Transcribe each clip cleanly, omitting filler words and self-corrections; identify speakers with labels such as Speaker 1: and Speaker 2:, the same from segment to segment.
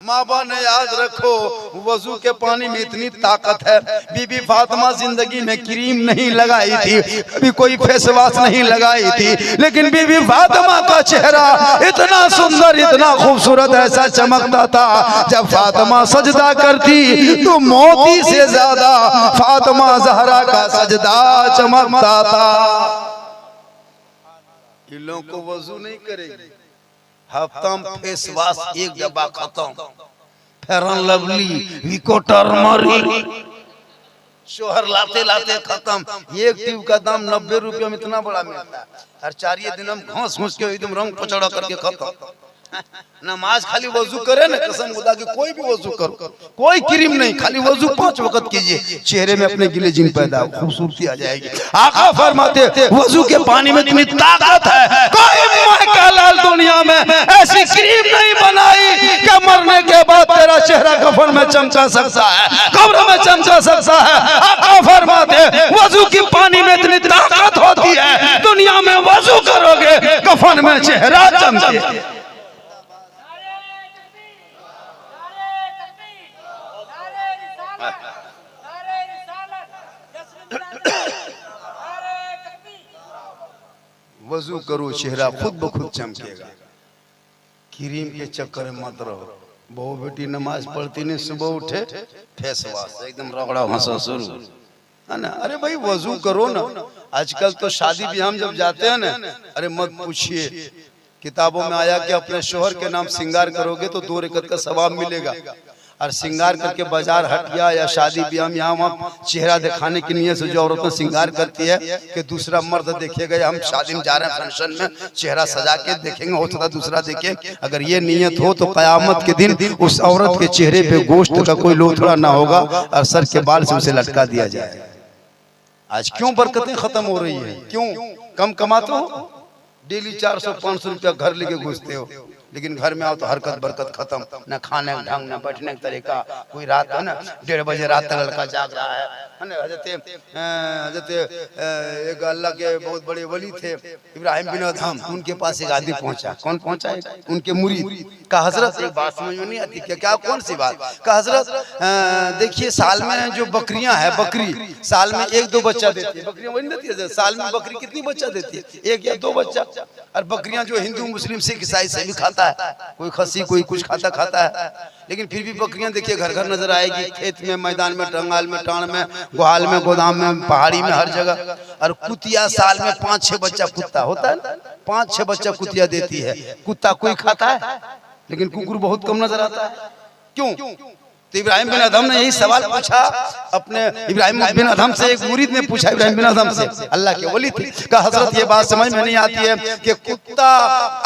Speaker 1: माँ बहन याद रखो, वजू के पानी में इतनी ताकत है। बीबी फातिमा जिंदगी में क्रीम नहीं लगाई थी, कभी कोई फेस वॉश नहीं लगाई थी, लेकिन बीबी फातिमा का चेहरा इतना सुंदर, इतना खूबसूरत, ऐसा चमकता था। जब फातिमा सजदा करती तो मोती से ज्यादा फातिमा ज़हरा का सजदा चमकता था। इन लोगों को वजू नहीं करेगी, हफ्ता में फेस वॉश एक डब्बा खत्म, फेरन लवली, विको टर्मरिक, शोहर लाते लाते खत्म। एक ट्यूब का दाम 90 रुपये में इतना बड़ा मिलता है, और 4 दिन हम घास घूस के एकदम रंग पचड़ा करके खत्म। नमाज खाली वजू करे ना, कसम खुदा की कोई भी वजू करो, कोई क्रीम नहीं, खाली वजू 5 वक्त कीजिए, चेहरे में अपने गिले जिन पैदा खूबसूरती आ जाएगी। आका फरमाते वजू के पानी में इतनी ताकत है, कोई माँ का लाल दुनिया में ऐसी क्रीम नहीं बनाई कि मरने के बाद तेरा चेहरा कफन में चमका सकता है, कब्र में चमका सकता है। आका फरमाते वजू की पानी में इतनी ताकत होती है, दुनिया में वजू करोगे कफन में चेहरा चमके। वजू करो, चेहरा खुद ब खुद चमकेगा। क्रीम के चक्कर में मत रहो। बहू बेटी नमाज पढ़ती नहीं, सुबह उठे फेस वॉश एकदम रगड़ा हंसा शुरू है ना। अरे भाई वजू करो ना। आजकल तो शादी ब्याह में जब जाते हैं ना, अरे मत पूछिए, किताबों में आया कि अपने शोहर के नाम श्रृंगार करोगे तो 2 रकत का सवाब मिलेगा। और श्रृंगार करके बाजार हट गया या शादी ब्याह में यहाँ वहाँ चेहरा दिखाने की नीयत से जो औरतें श्रृंगार करती है कि दूसरा मर्द देखेगा, हम शादी में जा रहे हैं फंक्शन में चेहरा सजा के देखेंगे, हो सकता दूसरा देखे। अगर ये नीयत हो तो कयामत के दिन उस औरत के चेहरे पे गोश्त का कोई लोथड़ा ना होगा और सर के बाल से उसे लटका दिया जाए। आज क्यों बरकतें खत्म हो रही है? क्यों? कम कमाते हो, डेली 400-500 रुपया घर लेके घुसते हो, लेकिन घर में आओ तो हरकत बरकत खत्म, न खाने का ढंग, न बैठने का तरीका। कोई रात है ना 1:30 बजे रात तक लड़का जाग रहा है ना। हजरत एक अल्लाह के बहुत बड़े वली थे इब्राहिम बिन अदहम, उनके पास एक आदमी पहुंचा। कौन पहुंचा? उनके मुरीद का। हजरत एक बात समझ में नहीं आती क्या कौन सी बात का? हजरत देखिए साल में जो बकरियां है, बकरी साल में 1-2 बच्चा देती है। बकरियां वही देती है, साल में बकरी कितनी बच्चा देती है? 1 या 2 बच्चा। और बकरियां जो हिंदू मुस्लिम सिख ईसाई से भी खाता है, कोई खस्सी कोई कुछ खाता है, लेकिन फिर भी बकरियां देखिए घर घर नजर आएगी, खेत में, मैदान में, टंगाल में, टाण में, गुहाल में, गोदाम में, पहाड़ी में, हर जगह। और कुतिया साल में 5-6 बच्चा कुत्ता होता है, 5-6 बच्चा कुतिया देती है। कुत्ता कोई खाता है, लेकिन कुकुर बहुत कम नजर आता है। क्यों? तो इब्राहिम बिन अदहम ने यही सवाल पूछा अपने। इब्राहिम बिन अदहम से एक मुरीद ने पूछा, इब्राहिम बिन अदहम से, अल्लाह के वली थे, कहा हजरत ये बात समझ में नहीं आती है कि कुत्ता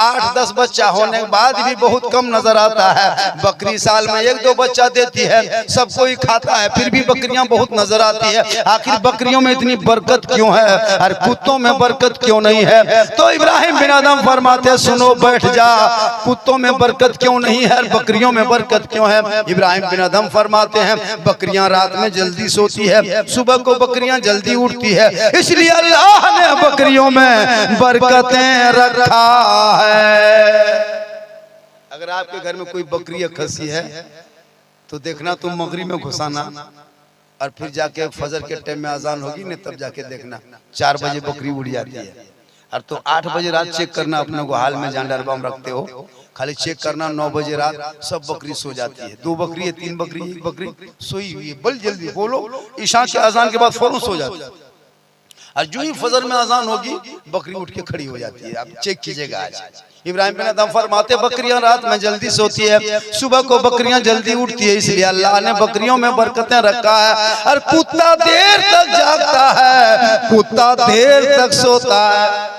Speaker 1: 8-10 बच्चा होने के बाद भी बहुत कम नजर आता है, बकरी साल में 1-2 बच्चा देती है, सब कोई खाता है, फिर भी बकरियां बहुत नजर आती है। आखिर बकरियों में इतनी बरकत क्यों है और कुत्तों में बरकत क्यों नहीं है? तो इब्राहिम बिन अदहम फरमाते सुनो बैठ जा, कुत्तों में बरकत क्यों नहीं है और बकरियों में बरकत क्यों है? इब्राहिम बिन अदहम फरमाते हैं बकरियां रात में जल्दी सोती है, सुबह को बकरियां जल्दी उठती है, इसलिए अल्लाह ने बकरियों में बरकतें रखा है। अगर आपके घर में कोई बकरी या खस्सी है तो देखना तुम मगरिब में घुसाना और फिर जाके फजर के टाइम में अजान होगी ना तब जाके देखना 4 बजे बकरी उड़ जाती है। और तो 8 बजे रात चेक करना अपने गुहाल में जहाँ डरबम रखते हो, खाली चेक करना 9 बजे रात सब बकरी सो जाती है। 2 बकरी है, 3 बकरी, 1 बकरी सोई हुई है, बल जल्दी बोलो ईशा के अजान के बाद फौरन सो जाती है। और जो ही फजर में अजान होगी बकरी उठ के खड़ी हो जाती है। आप चेक कीजिएगा। आज इब्राहिम बिन अदहम फरमाते बकरियां रात में जल्दी सोती है, सुबह को बकरियां जल्दी उठती है, इसलिए अल्लाह ने बकरियों में बरकतें रखा है। और कुत्ता देर तक जागता है, कुत्ता देर तक सोता है।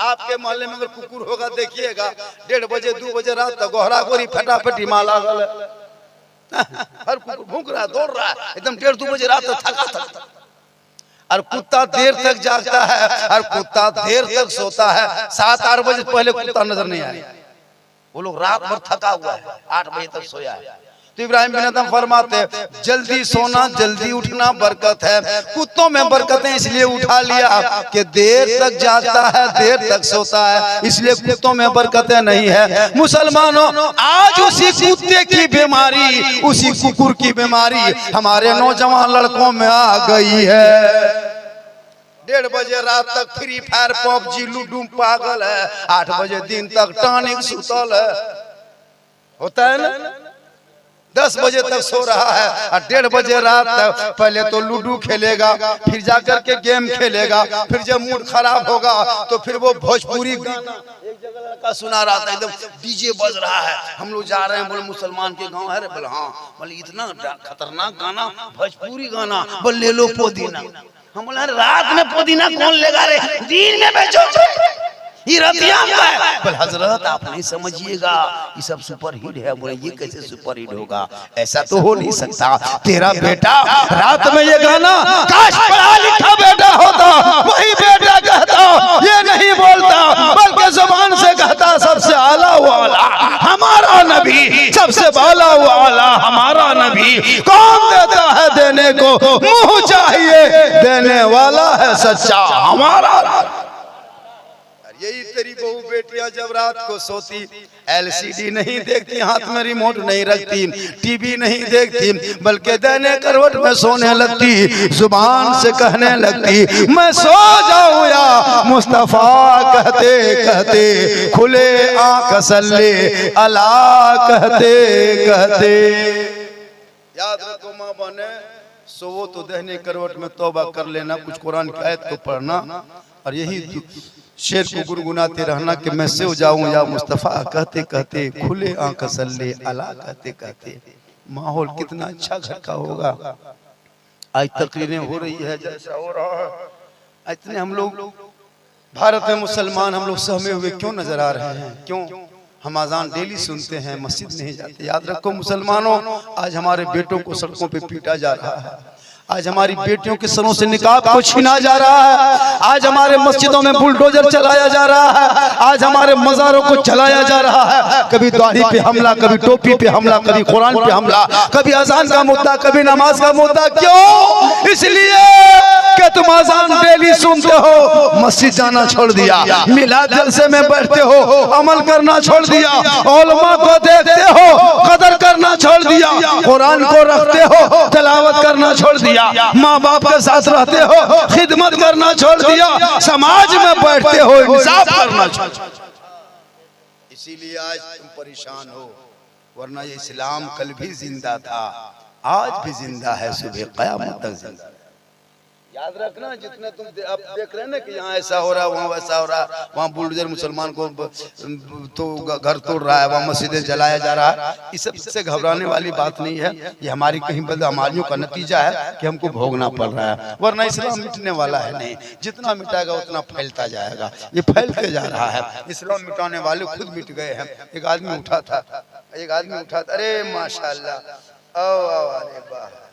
Speaker 1: आपके मोहल्ले में अगर कुकुर होगा देखिएगा 1:30 बजे 2 बजे रात तक गोहरा गोरी फटाफटी माला हर कुकुर भूख रहा है, दौड़ रहा है, एकदम 1:30-2 बजे रात तक थका। और कुत्ता देर तक जागता है और कुत्ता देर तक सोता है। 7-8 बजे पहले कुत्ता नजर नहीं आया। वो लोग रात भर थका हुआ है, 8 बजे तक सोया है। तो इब्राहिम बिन अदहम फरमाते जल्दी सोना जल्दी उठना बरकत है। कुत्तों में बरकत है इसलिए उठा लिया कि देर तक जागता है देर तक सोता है, इसलिए कुत्तों में बरकतें नहीं है। मुसलमानों आज उसी कुत्ते की बीमारी, उसी कुकुर की बीमारी हमारे नौजवान लड़कों में आ गई है। 1:30 बजे रात तक फ्री फायर पबजी लूडो पागल है, 8 बजे दिन तक टॉनिक सुतल है, होता है ना। 10 बजे तक सो रहा है और 1:30 बजे रात तक पहले तो लूडो खेलेगा, फिर जाकर के गेम खेलेगा, फिर जब मूड खराब होगा तो फिर वो भोजपुरी गाना, एक जगह लड़का सुना रहा था एकदम डीजे बज रहा है, हम लोग जा रहे हैं, बोले मुसलमान के गांव है रे, बोले हाँ, बोले इतना खतरनाक गाना भोजपुरी गाना, बोले ले लो पुदीना। हम बोले रात में पुदीना कौन लेगा रे, दिन में बेचो ये रतिया में है। बोले हजरत आप नहीं समझिएगा ये सब सुपर हिट है। बोले ये कैसे सुपर हिट होगा, ऐसा तो हो नहीं सकता। तेरा बेटा रात में ये गाना, काश पढ़ा लिखा बेटा होता वही बेटा कहता, ये नहीं बोलता बल्कि जुबान से कहता सबसे आला वाला हमारा नबी, सबसे बाला वाला हमारा नबी। कौन देता है देने को मुंह चाहिए, देने वाला है सच्चा हमारा। यही तेरी बहू बेटियां जब रात को सोती, एलसीडी नहीं देखती, हाथ में रिमोट नहीं रखती, टीवी नहीं देखती, बल्कि दाहिने करवट में सोने लगती, जुबान से कहने लगती मैं सो जाऊं या मुस्तफा, कहते कहते खुले आंख सल्ले अला, कहते कहते। याद रखो मां बने सो तो दाहिने करवट में तौबा कर लेना, कुछ कुरान की आयत को पढ़ना और यही शेर को गुनगुनाते रहना कि मैं सो जाऊं या मुस्तफा, कहते कहते खुले आंख सल्ले अला, कहते कहते। माहौल कितना अच्छा घर का होगा। आज तकरीरें हो रही है जैसा हो रहा है, इतने हम लोग भारत में मुसलमान हम लोग सहमे हुए क्यों नजर आ रहे हैं? क्यों? हम अजान डेली सुनते हैं, मस्जिद नहीं जाते। याद रखो मुसलमानों, आज हमारे बेटों को सड़कों पे पीटा जा रहा है, आज हमारी बेटियों के सरों से निकाब को छीना जा रहा है, आज हमारे मस्जिदों में बुलडोजर चलाया जा रहा है, आज हमारे मज़ारों को चलाया जा रहा है। कभी दाढ़ी पे हमला, कभी टोपी पे हमला, कभी कुरान पे हमला, कभी अजान का मुद्दा, कभी नमाज का मुद्दा। क्यों? इसलिए कि तुम अजान डेली सुनते हो, मस्जिद जाना छोड़ दिया, मिलाद जलसे में बैठते हो, अमल करना छोड़ दिया, उलमा को देखते हो, कदर करना छोड़ दिया, कुरान को रखते हो, तिलावत करना छोड़ दिया, माँ बाप के साथ रहते हो, खिदमत करना छोड़ दिया, समाज में बैठते हो, इंसाफ करना छोड़ दिया। इसीलिए आज तुम परेशान हो, वरना ये इस्लाम कल भी जिंदा था, आज भी जिंदा है, सुबह क़यामत तक जिंदा। याद रखना, जितने तुम आप देख रहे हैं ना कि यहाँ ऐसा हो रहा है, वहाँ वैसा हो रहा है, वहाँ बुलडोजर मुसलमान को तो घर तोड़ रहा है, वहाँ मस्जिदें जलाया जा रहा है, इस सबसे घबराने वाली बात नहीं है। ये हमारी कहीं बदअमालियों का नतीजा है कि हमको भोगना पड़ रहा है, वरना इस्लाम मिटने वाला है नहीं। जितना मिटाएगा उतना फैलता जाएगा, ये फैल के जा रहा है। इस्लाम मिटाने वाले खुद मिट गए हैं। एक आदमी उठा था, अरे माशाल्लाह, अरे वाह,